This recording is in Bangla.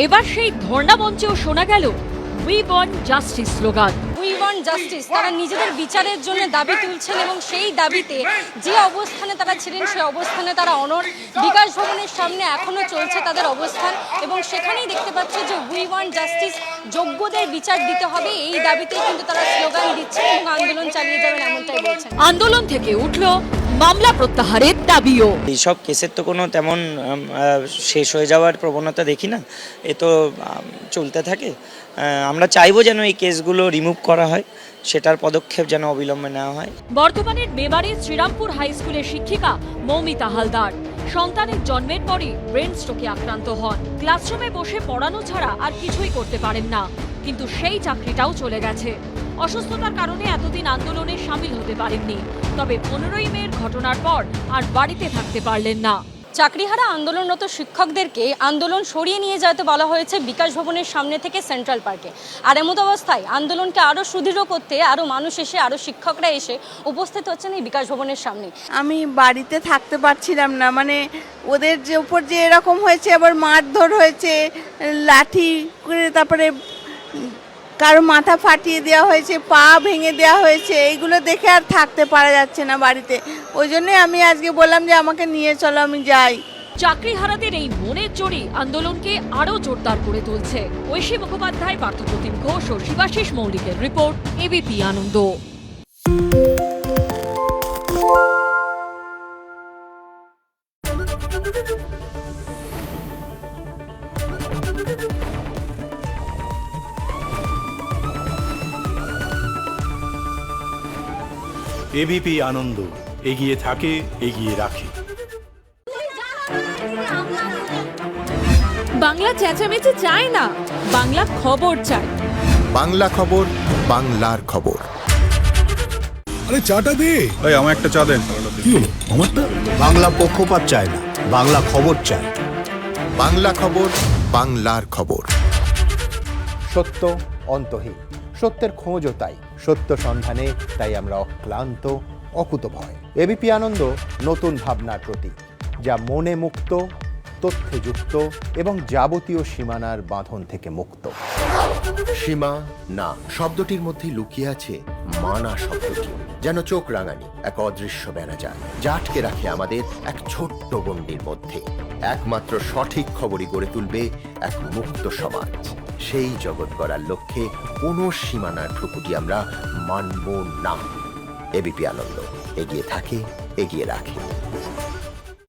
এবার সেই ধর্ণা মঞ্চেও শোনা গেল we want justice slogan. We want justice, তারা নিজেদের বিচারের জন্য দাবি তুলছেন এবং সেই দাবিতে যে অবস্থানে তারা ছিলেন সেই অবস্থানে তারা অনড়। বিকাশ ভবনের সামনে এখনো চলছে তাদের অবস্থান এবং সেখানেই দেখতে পাচ্ছি যে উই ওয়ান্ট জাস্টিস, যোগ্যদের বিচার দিতে হবে, এই দাবিতেই কিন্তু তারা স্লোগান দিচ্ছেন এবং আন্দোলন চালিয়ে যাবেন এমনটাই বলছেন। আন্দোলন থেকে উঠল মামলা প্রত্যাহারের দাবিও। এইসব কেসের তো কোনো তেমন শেষ হয়ে যাওয়ার প্রবণতা দেখি না, এ তো চলতে থাকে। আমরা চাইবো যেন এই কেসগুলো রিমুভ করা হয়, সেটার পদক্ষেপ যেন অবিলম্বে নেওয়া হয়। বর্তমানের মেবাড়ির শ্রীরামপুর হাই স্কুলের শিক্ষিকা মৌমিতা হালদার সন্তানের জন্মের পরই ব্রেন স্ট্রোকে আক্রান্ত হন। ক্লাসরুমে বসে পড়ানো ছাড়া আর কিছুই করতে পারেন না, কিন্তু সেই চাকরিটাও চলে গেছে। অসুস্থতার কারণে এতদিন আন্দোলনে সামিল হতে পারেননি, তবে 15ই মের ঘটনার পর আর বাড়িতে থাকতে পারলেন না। চাকরিহারা আন্দোলনরত শিক্ষকদেরকে আন্দোলন সরিয়ে নিয়ে যেতে বলা হয়েছে বিকাশ ভবনের সামনে থেকে সেন্ট্রাল পার্কে। আর এমত অবস্থায় আন্দোলনকে আরও সুদৃঢ় করতে আরও মানুষ এসে, আরও শিক্ষকরা এসে উপস্থিত হচ্ছেন এই বিকাশ ভবনের সামনে। আমি বাড়িতে থাকতে পারছিলাম না, মানে ওদের যে উপর যে এরকম হয়েছে, আবার মারধর হয়েছে, লাঠি করে তারপরে কারো মাথা ফাটিয়ে দেওয়া হয়েছে, পা ভেঙে দেওয়া হয়েছে, এইগুলো দেখে আর থাকতে পারা যাচ্ছে না বাড়িতে। ওই জন্যই আমি আজকে বললাম যে আমাকে নিয়ে চলো, আমি যাই। চাকরিহারাদের এই মনের জোরই আন্দোলনকে আরও জোরদার করে তুলছে। ঐশী মুখোপাধ্যায়, পার্থপ্রতিম ঘোষ ও শিবাশিস মৌলিকের রিপোর্ট, এবিপি আনন্দ। এবিপি আনন্দ, এগিয়ে থাকে, এগিয়ে রাখে। বাংলা চেঁচামেচি চায় না, বাংলা খবর চায়। বাংলা খবর, বাংলার খবর। আরে চাটা দে। এই আমার একটা চা দেন। কি হলো আমারটা? বাংলা পক্ষপাত চায় না, বাংলা খবর চায়। বাংলা খবর, বাংলার খবর। সত্য অন্তহীন, সত্যের খোঁজও তাই, সত্য সন্ধানে তাই আমরা অক্লান্ত, অকুতভয়। এবিপি আনন্দ নতুন ভাবনার প্রতীক, যা মনে মুক্ত, তথ্যে যুক্ত এবং যাবতীয় সীমানার বাঁধন থেকে মুক্ত। সীমা না শব্দটির মধ্যে লুকিয়ে আছে মানা শব্দটি, যেন চোখ রাঙানি এক অদৃশ্য ব্যানাজার, যা আটকে রাখে আমাদের এক ছোট্ট গণ্ডির মধ্যে। একমাত্র সঠিক খবরই গড়ে তুলবে এক মুক্ত সমাজ। সেই জগৎ গড়ার লক্ষ্যে কোনো সীমানার ঠুকুটি আমরা মানব না। এবিপি আনন্দ, এগিয়ে থাকে, এগিয়ে রাখে।